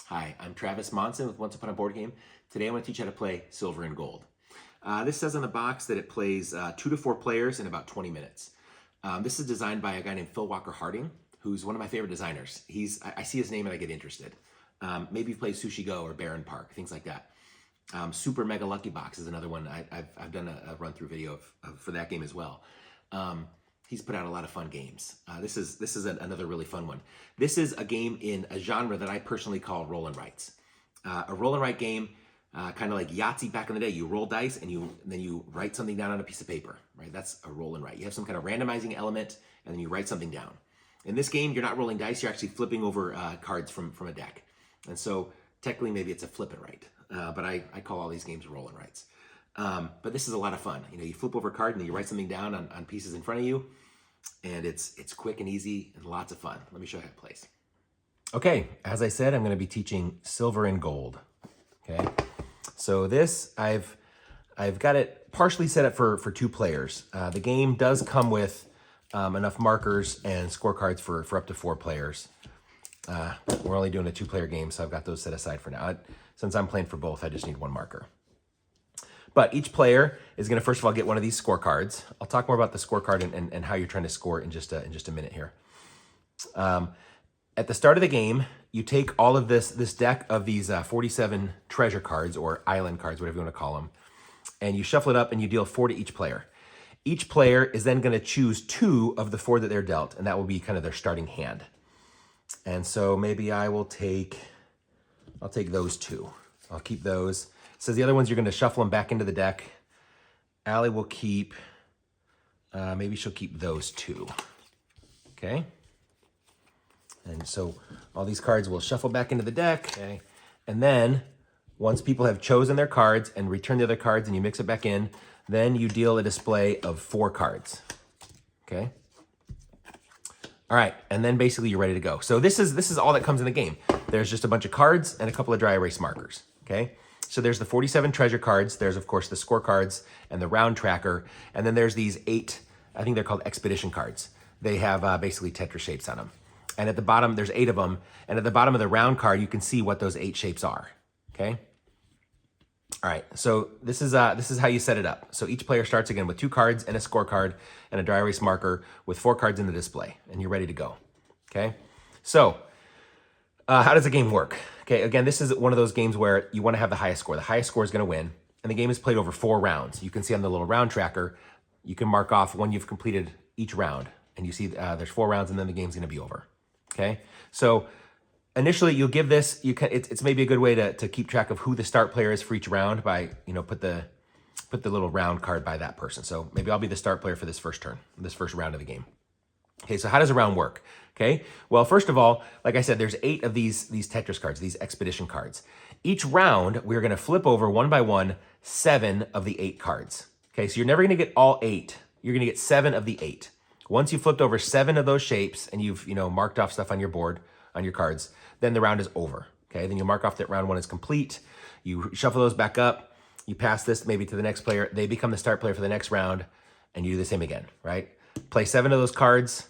Hi, I'm Travis Monson with Once Upon a Board Game. Today I'm going to teach you how to play Silver and Gold. This says on the box that it plays 2 to 4 players in about 20 minutes. This is designed by a guy named Phil Walker Harding, who's one of my favorite designers. I see his name and I get interested. Maybe he plays Sushi Go or Baron Park, things like that. Super Mega Lucky Box is another one. I've done a run-through video for that game as well. He's put out a lot of fun games. This is another really fun one. This is a game in a genre that I personally call roll and writes. A roll and write game, kind of like Yahtzee back in the day. You roll dice and then you write something down on a piece of paper, right? That's a roll and write. You have some kind of randomizing element and then you write something down. In this game, you're not rolling dice. You're actually flipping over cards from a deck. And so technically maybe it's a flip and write, but I call all these games roll and writes. But this is a lot of fun. You know, you flip over a card and then you write something down on pieces in front of you, and it's quick and easy and lots of fun. Let me show you how it plays. Okay, as I said, I'm going to be teaching Silver and Gold. Okay, so this I've got it partially set up for 2 players. The game does come with enough markers and scorecards for up to 4 players. We're only doing a 2-player game, so I've got those set aside for now. Since I'm playing for both, I just need 1 marker. But each player is going to first of all get one of these scorecards. I'll talk more about the scorecard and how you're trying to score in just a minute here. At the start of the game, you take all of this deck of these 47 treasure cards or island cards, whatever you want to call them, and you shuffle it up and you deal 4 to each player. Each player is then going to choose 2 of the 4 that they're dealt, and that will be kind of their starting hand. And so maybe I'll take those 2. I'll keep those. It says the other ones you're going to shuffle them back into the deck. Allie will keep, maybe she'll keep those 2. Okay. And so all these cards will shuffle back into the deck. Okay. And then once people have chosen their cards and return the other cards and you mix it back in, then you deal a display of 4 cards. Okay. All right, and then basically you're ready to go. So this is all that comes in the game. There's just a bunch of cards and a couple of dry erase markers, okay? So there's the 47 treasure cards. There's, of course, the scorecards and the round tracker. And then there's these 8, I think they're called expedition cards. They have basically Tetris shapes on them. And at the bottom, there's 8 of them. And at the bottom of the round card, you can see what those 8 shapes are, okay? All right, so this is how you set it up. So each player starts again with 2 cards and a scorecard and a dry erase marker with 4 cards in the display, and you're ready to go, okay? So how does the game work? Okay, again, this is one of those games where you want to have the highest score. The highest score is going to win, and the game is played over 4 rounds. You can see on the little round tracker, you can mark off when you've completed each round, and you see there's 4 rounds, and then the game's going to be over, okay? So initially, you'll give this, it's maybe a good way to keep track of who the start player is for each round by, put the little round card by that person. So maybe I'll be the start player for this first turn, this first round of the game. Okay, so how does a round work? Okay, well, first of all, like I said, there's 8 of these Tetris cards, these expedition cards. Each round, we're gonna flip over one by one 7 of the 8 cards. Okay, so you're never gonna get all 8. You're gonna get 7 of the 8. Once you've flipped over 7 of those shapes and you've, marked off stuff on your board, on your cards, then the round is over, okay? Then you mark off that round 1 is complete. You shuffle those back up. You pass this maybe to the next player. They become the start player for the next round, and you do the same again, right? Play 7 of those cards,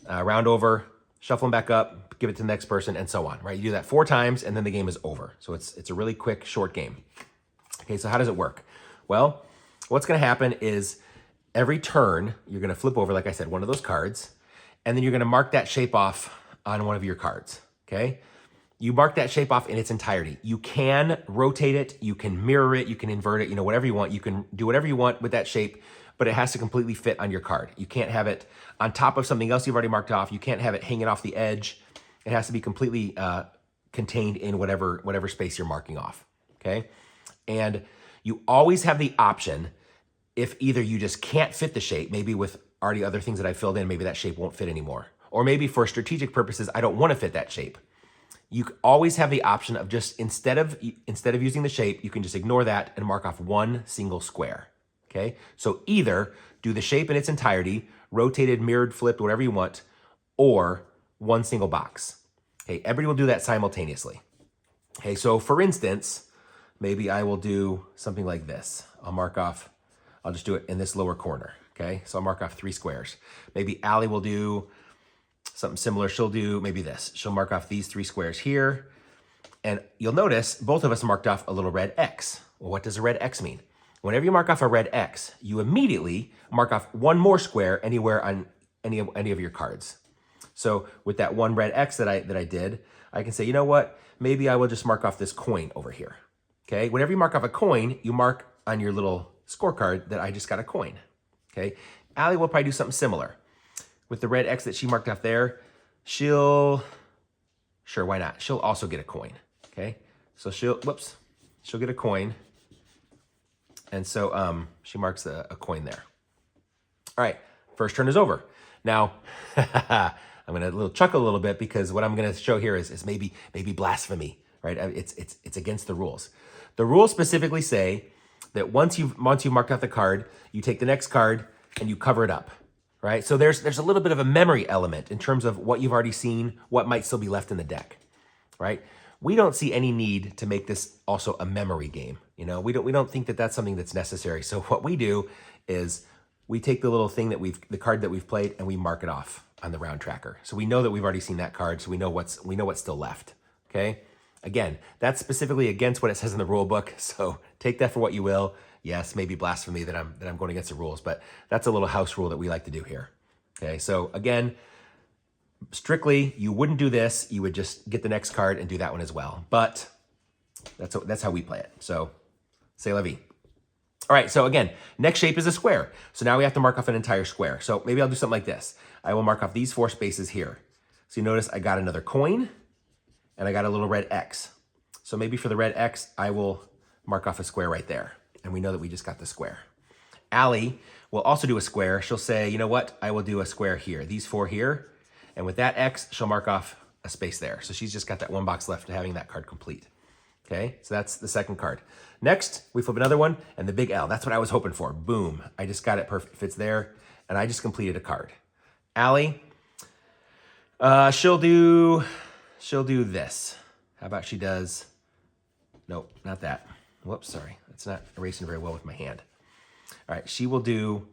round over, shuffle them back up, give it to the next person, and so on, right? You do that 4 times, and then the game is over. So it's a really quick, short game. Okay, so how does it work? Well, what's gonna happen is every turn, you're gonna flip over, like I said, one of those cards, and then you're gonna mark that shape off on one of your cards, okay? You mark that shape off in its entirety. You can rotate it, you can mirror it, you can invert it, whatever you want. You can do whatever you want with that shape, but it has to completely fit on your card. You can't have it on top of something else you've already marked off. You can't have it hanging off the edge. It has to be completely contained in whatever space you're marking off, okay? And you always have the option, if either you just can't fit the shape, maybe with already other things that I filled in, maybe that shape won't fit anymore. Or maybe for strategic purposes, I don't want to fit that shape. You always have the option of just, instead of using the shape, you can just ignore that and mark off 1 single square, okay? So either do the shape in its entirety, rotated, mirrored, flipped, whatever you want, or 1 single box. Okay, everybody will do that simultaneously. Okay, so for instance, maybe I will do something like this. I'll just do it in this lower corner, okay? So I'll mark off 3 squares. Maybe Allie will do something similar. She'll do maybe this. She'll mark off these 3 squares here. And you'll notice both of us marked off a little red X. Well, what does a red X mean? Whenever you mark off a red X, you immediately mark off one more square anywhere on any of your cards. So with that one red X that I did, I can say, you know what? Maybe I will just mark off this coin over here. Okay, whenever you mark off a coin, you mark on your little scorecard that I just got a coin. Okay, Allie will probably do something similar. With the red X that she marked off there, sure, why not? She'll also get a coin. Okay, so she'll get a coin. And so she marks a coin there. All right, first turn is over. Now, I'm gonna chuckle a little bit because what I'm gonna show here is maybe blasphemy, right? It's against the rules. The rules specifically say that once you've marked out the card, you take the next card and you cover it up, right? So there's a little bit of a memory element in terms of what you've already seen, what might still be left in the deck, right? We don't see any need to make this also a memory game. You know, we don't think that that's something that's necessary. So what we do is we take the little thing the card that we've played, and we mark it off on the round tracker. So we know that we've already seen that card, so we know what's still left. Okay. Again, that's specifically against what it says in the rule book. So take that for what you will. Yes, maybe blasphemy that I'm going against the rules, but that's a little house rule that we like to do here. Okay. So again, strictly, you wouldn't do this. You would just get the next card and do that one as well. But that's how we play it. So, c'est la vie. All right, so again, next shape is a square. So now we have to mark off an entire square. So maybe I'll do something like this. I will mark off these 4 spaces here. So you notice I got another coin, and I got a little red X. So maybe for the red X, I will mark off a square right there. And we know that we just got the square. Allie will also do a square. She'll say, you know what? I will do a square here. These 4 here. And with that X, she'll mark off a space there. So she's just got that 1 box left to having that card complete. Okay, so that's the second card. Next, we flip another one, and the big L. That's what I was hoping for. Boom. I just got it perfect. Fits there, and I just completed a card. Allie, she'll do this. How about she does, nope, not that. Whoops, sorry. It's not erasing very well with my hand. All right, she will do,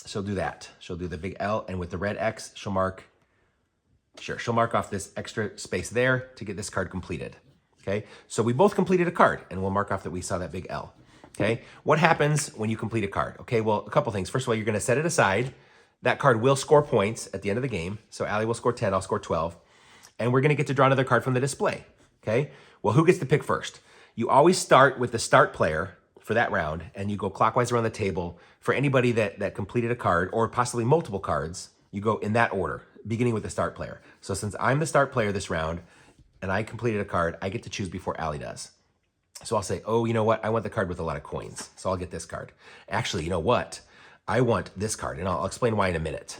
she'll do that. She'll do the big L, and with the red X, she'll mark off this extra space there to get this card completed. Okay, so we both completed a card, and we'll mark off that we saw that big L. Okay, what happens when you complete a card? Okay, well, a couple things. First of all, you're going to set it aside. That card will score points at the end of the game. So Allie will score 10, I'll score 12. And we're going to get to draw another card from the display. Okay, well, who gets to pick first? You always start with the start player for that round, and you go clockwise around the table. For anybody that completed a card, or possibly multiple cards, you go in that order, beginning with the start player. So since I'm the start player this round, and I completed a card, I get to choose before Allie does. So I'll say, oh, you know what? I want the card with a lot of coins. So I'll get this card. Actually, you know what? I want this card, and I'll explain why in a minute.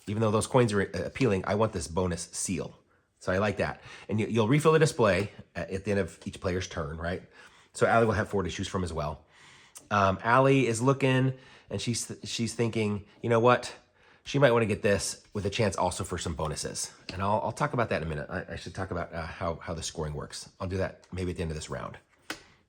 Even though those coins are appealing, I want this bonus seal. So I like that. And you'll refill the display at the end of each player's turn, right? So Allie will have 4 to choose from as well. Allie is looking, and she's thinking, you know what? She might want to get this with a chance also for some bonuses. And I'll talk about that in a minute. I should talk about how the scoring works. I'll do that maybe at the end of this round.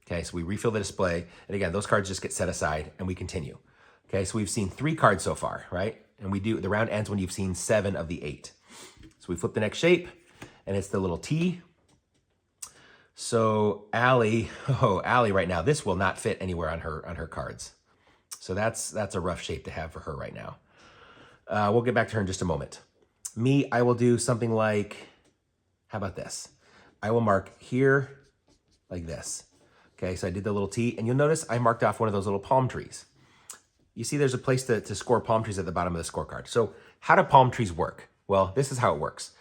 Okay, so we refill the display. And again, those cards just get set aside and we continue. Okay, so we've seen 3 cards so far, right? And the round ends when you've seen 7 of the 8. So we flip the next shape, and it's the little T. So Allie right now, this will not fit anywhere on her cards. So that's a rough shape to have for her right now. We'll get back to her in just a moment. Me, I will do something like, how about this? I will mark here like this. Okay, so I did the little T, and you'll notice I marked off one of those little palm trees. You see there's a place to score palm trees at the bottom of the scorecard. So how do palm trees work? Well, this is how it works.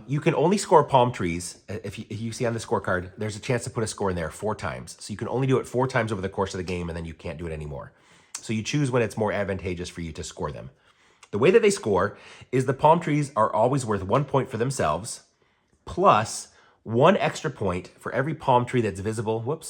You can only score palm trees, if you see on the scorecard, there's a chance to put a score in there 4 times. So you can only do it 4 times over the course of the game, and then you can't do it anymore. So you choose when it's more advantageous for you to score them. The way that they score is the palm trees are always worth 1 point for themselves, plus 1 extra point for every palm tree that's visible,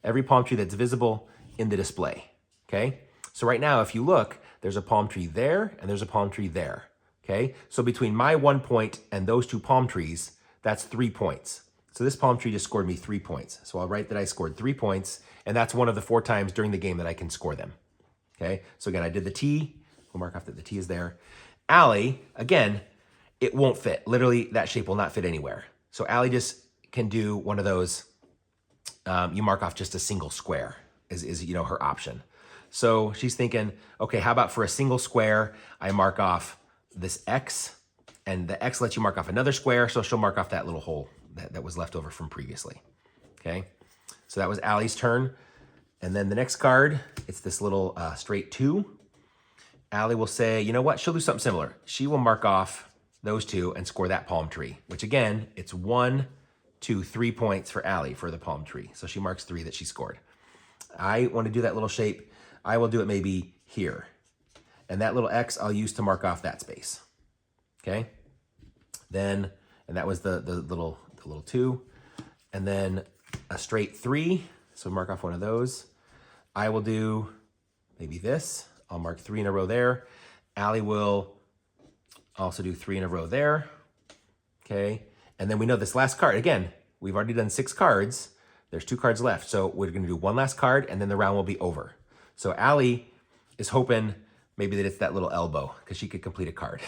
every palm tree that's visible in the display, okay? So right now, if you look, there's a palm tree there, and there's a palm tree there, okay? So between my 1 point and those 2 palm trees, that's 3 points. So this palm tree just scored me 3 points. So I'll write that I scored 3 points, and that's one of the 4 times during the game that I can score them, okay? So again, I did the T. We'll mark off that the T is there. Allie, again, it won't fit. Literally, that shape will not fit anywhere. So Allie just can do one of those, you mark off just a single square is you know, her option. So she's thinking, okay, how about for a single square, I mark off this X, and the X lets you mark off another square, so she'll mark off that little hole that was left over from previously, okay? So that was Allie's turn. And then the next card, it's this little straight 2. Allie will say, you know what? She'll do something similar. She will mark off those 2 and score that palm tree, which again, it's 1, 2, 3 points for Allie for the palm tree. So she marks 3 that she scored. I want to do that little shape. I will do it maybe here. And that little X I'll use to mark off that space. Okay? Then, and that was the little 2. And then a straight 3. So mark off one of those. I will do maybe this. I'll mark 3 in a row there. Allie will also do 3 in a row there. Okay? And then we know this last card. Again, we've already done 6 cards. There's 2 cards left. So we're going to do one last card, and then the round will be over. So Allie is hoping maybe that it's that little elbow, because she could complete a card.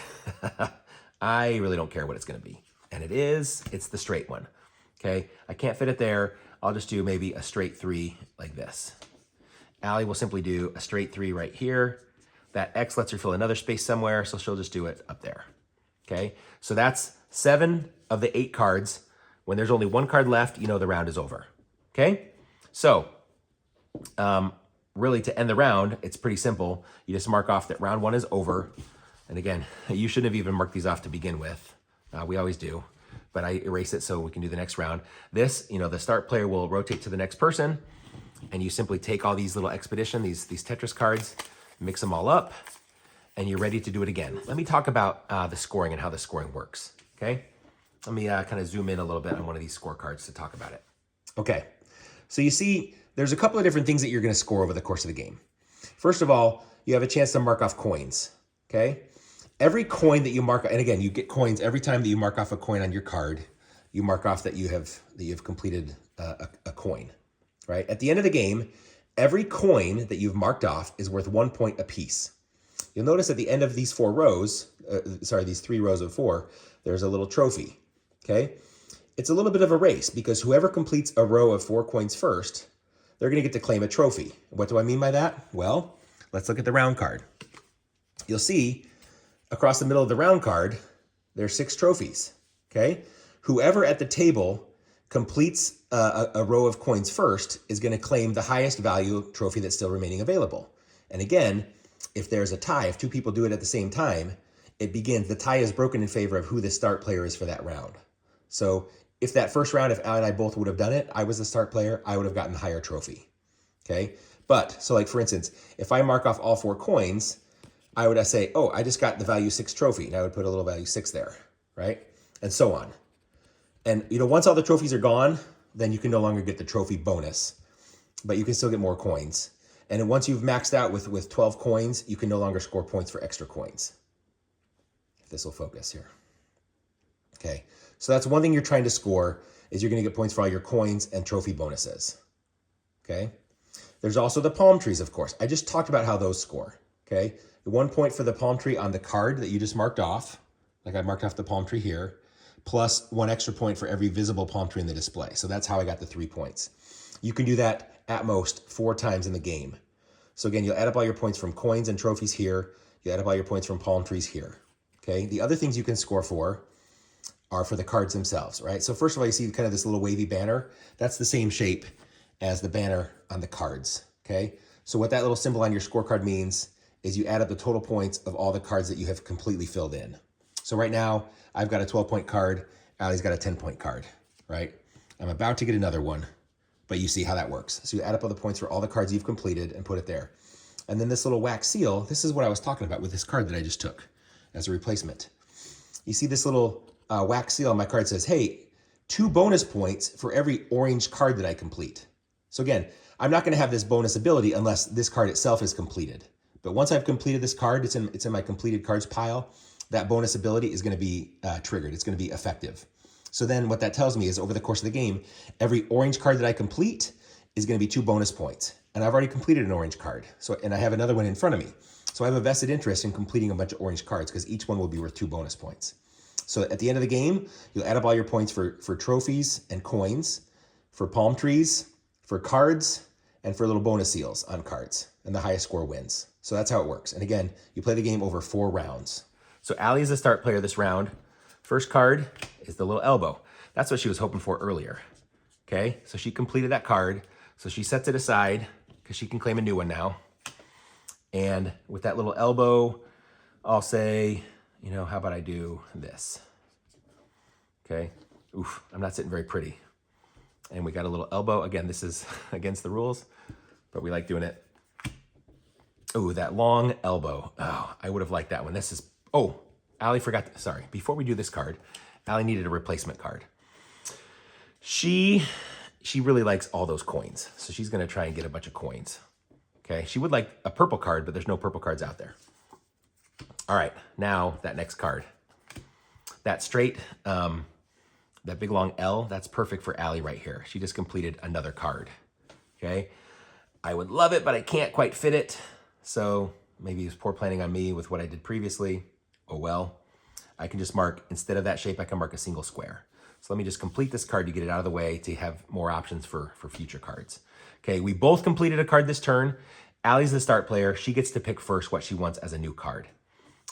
I really don't care what it's going to be. And it is. It's the straight one. Okay? I can't fit it there. I'll just do maybe a straight 3 like this. Allie will simply do a straight 3 right here. That X lets her fill another space somewhere, so she'll just do it up there. Okay? So that's 7 of the 8 cards. When there's only 1 card left, you know the round is over. Okay? So, really to end the round, it's pretty simple. You just mark off that round 1 is over. And again, you shouldn't have even marked these off to begin with. We always do. But I erase it so we can do the next round. This, you know, the start player will rotate to the next person, and you simply take all these little expedition, these Tetris cards, mix them all up, and you're ready to do it again. Let me talk about the scoring and how the scoring works, okay? Let me kind of zoom in a little bit on one of these scorecards to talk about it. Okay, so you see there's a couple of different things that you're gonna score over the course of the game. First of all, you have a chance to mark off coins, okay? Every coin that you mark, and again, you get coins every time that you mark off a coin on your card. You mark off that you've completed a coin, right? At the end of the game, every coin that you've marked off is worth 1 point apiece. You'll notice at the end of these 4 rows, these 3 rows of 4, there's a little trophy, okay? It's a little bit of a race because whoever completes a row of 4 coins first, they're gonna get to claim a trophy. What do I mean by that? Well, let's look at the round card. You'll see across the middle of the round card, there's 6 trophies, okay? Whoever at the table completes a row of coins first is gonna claim the highest value trophy that's still remaining available. And again, if there's a tie, if 2 people do it at the same time, the tie is broken in favor of who the start player is for that round. So if that first round, if Al and I both would have done it, I was the start player, I would have gotten the higher trophy, okay? But, so like for instance, if I mark off all 4 coins, I would say, oh, I just got the value 6 trophy, and I would put a little value 6 there, right? And so on. And you know, once all the trophies are gone, then you can no longer get the trophy bonus, but you can still get more coins. And then once you've maxed out with 12 coins, you can no longer score points for extra coins. If this will focus here. Okay, so that's one thing you're trying to score, is you're gonna get points for all your coins and trophy bonuses, okay? There's also the palm trees, of course. I just talked about how those score, okay? The 1 point for the palm tree on the card that you just marked off, like I marked off the palm tree here, plus 1 extra point for every visible palm tree in the display. So that's how I got the 3 points. You can do that at most 4 times in the game. So again, you'll add up all your points from coins and trophies here. You add up all your points from palm trees here, okay? The other things you can score for are for the cards themselves, right? So first of all, you see kind of this little wavy banner. That's the same shape as the banner on the cards, okay? So what that little symbol on your scorecard means is you add up the total points of all the cards that you have completely filled in. So right now, I've got a 12-point card. Allie's got a 10-point card, right? I'm about to get another one, but you see how that works. So you add up all the points for all the cards you've completed and put it there. And then this little wax seal, this is what I was talking about with this card that I just took as a replacement. You see this little wax seal on my card says, hey, 2 bonus points for every orange card that I complete. So again, I'm not gonna have this bonus ability unless this card itself is completed. But once I've completed this card, it's in my completed cards pile, that bonus ability is gonna be triggered, it's gonna be effective. So then what that tells me is over the course of the game, every orange card that I complete is gonna be 2 bonus points. And I've already completed an orange card, and I have another one in front of me. So I have a vested interest in completing a bunch of orange cards because each one will be worth 2 bonus points. So at the end of the game, you'll add up all your points for trophies and coins, for palm trees, for cards, and for little bonus seals on cards. And the highest score wins. So that's how it works. And again, you play the game over 4 rounds. So Allie is the start player this round. First card is the little elbow. That's what she was hoping for earlier. Okay, so she completed that card. So she sets it aside because she can claim a new one now. And with that little elbow, I'll say, you know, how about I do this? Okay, oof, I'm not sitting very pretty. And we got a little elbow. Again, this is against the rules, but we like doing it. Ooh, that long elbow. Oh, I would have liked that one. This is, oh, Allie forgot, sorry. Before we do this card, Allie needed a replacement card. She really likes all those coins. So she's gonna try and get a bunch of coins. Okay, she would like a purple card, but there's no purple cards out there. All right, now that next card. That straight, that big long L, that's perfect for Allie right here. She just completed another card, okay? I would love it, but I can't quite fit it. So maybe it's poor planning on me with what I did previously. Oh well. I can just mark, instead of that shape, I can mark a single square. So let me just complete this card to get it out of the way to have more options for future cards. Okay, we both completed a card this turn. Allie's the start player. She gets to pick first what she wants as a new card.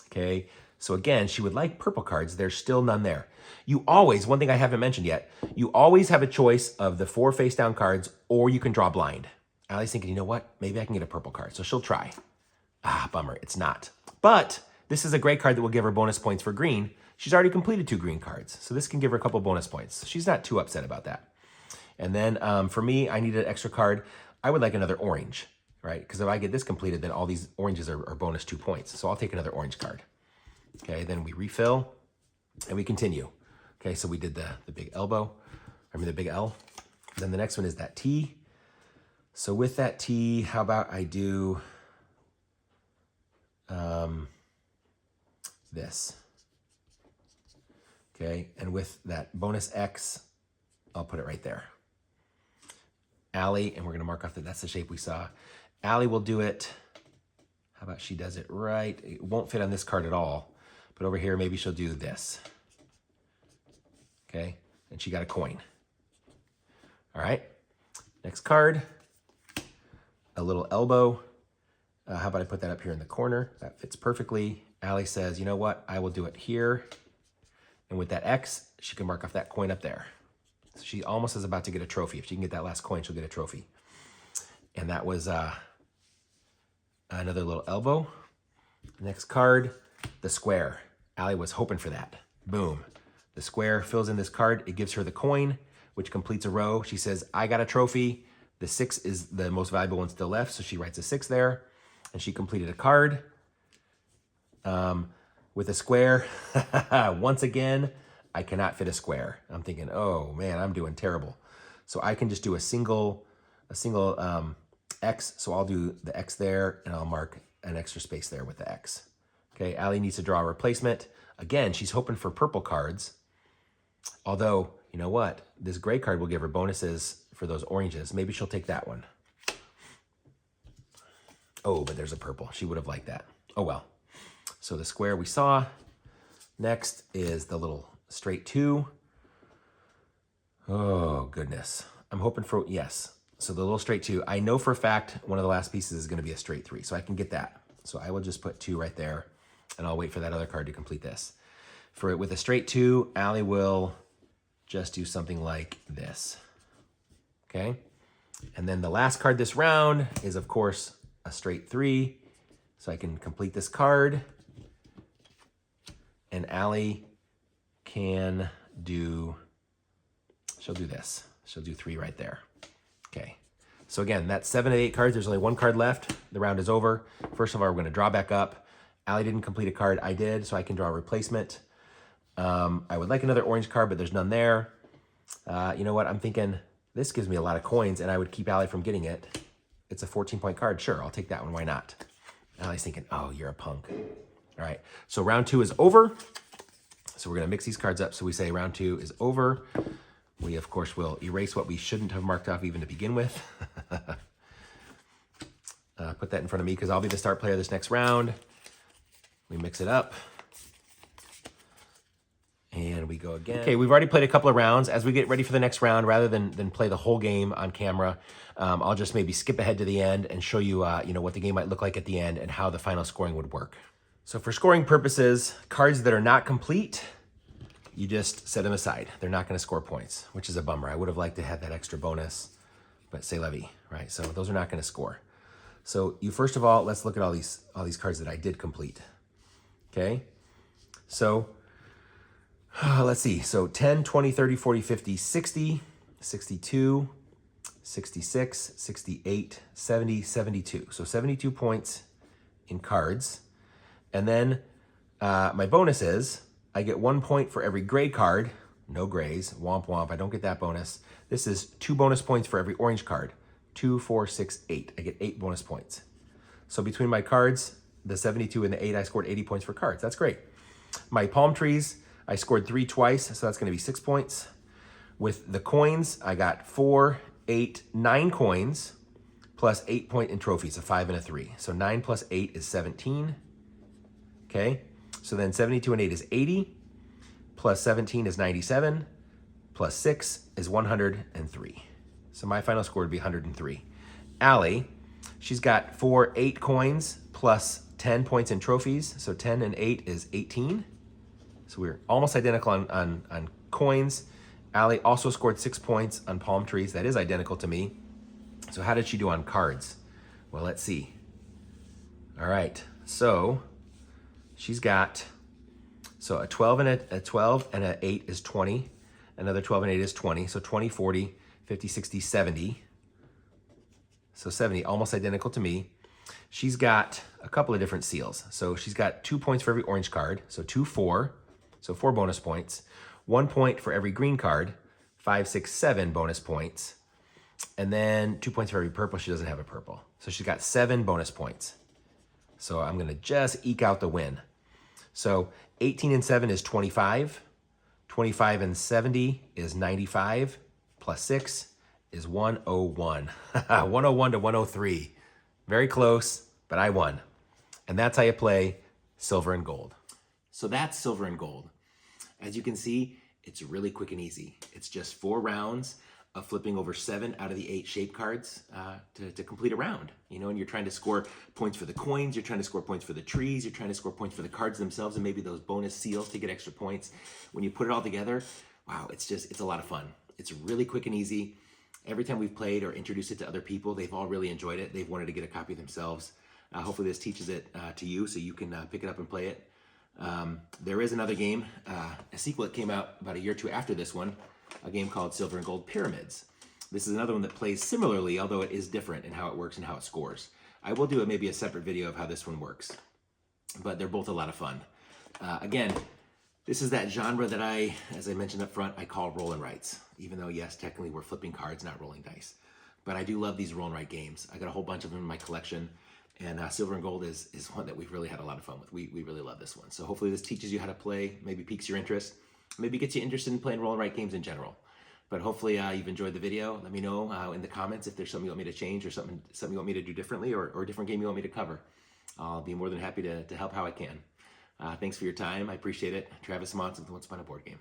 Okay, so again, she would like purple cards. There's still none there. You always, one thing I haven't mentioned yet, you always have a choice of the 4 face down cards, or you can draw blind. Allie's thinking, you know what? Maybe I can get a purple card. So she'll try. Ah, bummer, it's not. But this is a great card that will give her bonus points for green. She's already completed 2 green cards. So this can give her a couple bonus points. She's not too upset about that. And then for me, I needed an extra card. I would like another orange, right? Because if I get this completed, then all these oranges are bonus 2 points. So I'll take another orange card. Okay, then we refill and we continue. Okay, so we did the big elbow, the big L. Then the next one is that T. So with that T, how about I do this? Okay, and with that bonus X, I'll put it right there. Allie, and we're gonna mark off that that's the shape we saw. Allie will do it, how about she does it right? It won't fit on this card at all, but over here, maybe she'll do this. Okay, and she got a coin. All right, next card, a little elbow. How about I put that up here in the corner? That fits perfectly. Allie says, you know what? I will do it here. And with that X, she can mark off that coin up there. So she almost is about to get a trophy. If she can get that last coin, she'll get a trophy. And that was another little elbow. Next card, the square. Allie was hoping for that. Boom. The square fills in this card. It gives her the coin, which completes a row. She says, I got a trophy. The 6 is the most valuable one still left, so she writes a 6 there. And she completed a card with a square. Once again, I cannot fit a square. I'm thinking, oh man, I'm doing terrible. So I can just do a single X. So I'll do the X there, and I'll mark an extra space there with the X. Okay, Allie needs to draw a replacement. Again, she's hoping for purple cards. Although, you know what? This gray card will give her bonuses for those oranges. Maybe she'll take that one. Oh, but there's a purple. She would have liked that. Oh, well. So the square we saw. Next is the little straight 2. Oh, goodness. I'm hoping for, yes. So the little straight 2. I know for a fact one of the last pieces is going to be a straight 3, so I can get that. So I will just put 2 right there, and I'll wait for that other card to complete this. With a straight 2, Allie will just do something like this. Okay? And then the last card this round is, of course, a straight 3. So I can complete this card. And Allie can do, she'll do this. She'll do 3 right there. Okay. So again, that's 7 of 8 cards. There's only 1 card left. The round is over. First of all, we're going to draw back up. Allie didn't complete a card. I did, so I can draw a replacement. I would like another orange card, but there's none there. You know what? I'm thinking this gives me a lot of coins, and I would keep Allie from getting it. It's a 14-point card. Sure, I'll take that one. Why not? Allie's thinking, oh, you're a punk. All right, so round 2 is over. So we're going to mix these cards up. So we say round 2 is over. We, of course, will erase what we shouldn't have marked off even to begin with. Put that in front of me because I'll be the start player this next round. We mix it up. And we go again. Okay, we've already played a couple of rounds. As we get ready for the next round, rather than play the whole game on camera, I'll just maybe skip ahead to the end and show you, what the game might look like at the end and how the final scoring would work. So for scoring purposes, cards that are not complete, you just set them aside. They're not going to score points, which is a bummer. I would have liked to have that extra bonus, but c'est la vie, right? So those are not going to score. So first of all, let's look at all these cards that I did complete. Okay, so let's see. So 10, 20, 30, 40, 50, 60, 62, 66, 68, 70, 72. So 72 points in cards. And then my bonus is I get 1 point for every gray card. No grays. Womp womp. I don't get that bonus. This is 2 bonus points for every orange card. 2, 4, 6, 8. I get 8 bonus points. So between my cards, the 72 and the 8, I scored 80 points for cards. That's great. My palm trees, I scored 3 twice, so that's going to be 6 points. With the coins, I got 4, 8, 9 coins, plus 8 point in trophies, a 5 and a 3. So 9 plus 8 is 17. Okay, so then 72 and 8 is 80, plus 17 is 97, plus 6 is 103. So my final score would be 103. Allie, she's got 4, 8 coins, plus 10 points in trophies. So 10 and 8 is 18. So we're almost identical on coins. Allie also scored 6 points on palm trees. That is identical to me. So how did she do on cards? Well, let's see. All right, so she's got, so a 12 and a 12 and an 8 is 20. Another 12 and 8 is 20. So 20, 40, 50, 60, 70. So 70, almost identical to me. She's got a couple of different seals. So she's got 2 points for every orange card. So 2, 4. So 4 bonus points. 1 point for every green card. 5, 6, 7 bonus points. And then 2 points for every purple. She doesn't have a purple. So she's got 7 bonus points. So I'm going to just eke out the win. So 18 and 7 is 25. 25 and 70 is 95. Plus 6 is 101. 101 to 103. Very close, but I won. And that's how you play silver and gold. So that's silver and gold. As you can see, it's really quick and easy. It's just 4 rounds of flipping over 7 out of the 8 shape cards to complete a round. And you're trying to score points for the coins, you're trying to score points for the trees, you're trying to score points for the cards themselves, and maybe those bonus seals to get extra points. When you put it all together, wow, it's a lot of fun. It's really quick and easy. Every time we've played or introduced it to other people, they've all really enjoyed it. They've wanted to get a copy themselves. Hopefully this teaches it to you so you can pick it up and play it. There is another game, a sequel that came out about a year or 2 after this one, a game called Silver and Gold Pyramids. This is another one that plays similarly, although it is different in how it works and how it scores. I will do maybe a separate video of how this one works, but they're both a lot of fun. Again, this is that genre that as I mentioned up front, I call roll and writes, even though yes, technically we're flipping cards, not rolling dice. But I do love these roll and write games. I got a whole bunch of them in my collection. And Silver and Gold is one that we've really had a lot of fun with. We really love this one. So hopefully this teaches you how to play, maybe piques your interest, maybe gets you interested in playing roll and write games in general. But hopefully you've enjoyed the video. Let me know in the comments if there's something you want me to change or something you want me to do differently or a different game you want me to cover. I'll be more than happy to help how I can. Thanks for your time. I appreciate it. Travis Monson with Once Upon a Board Game.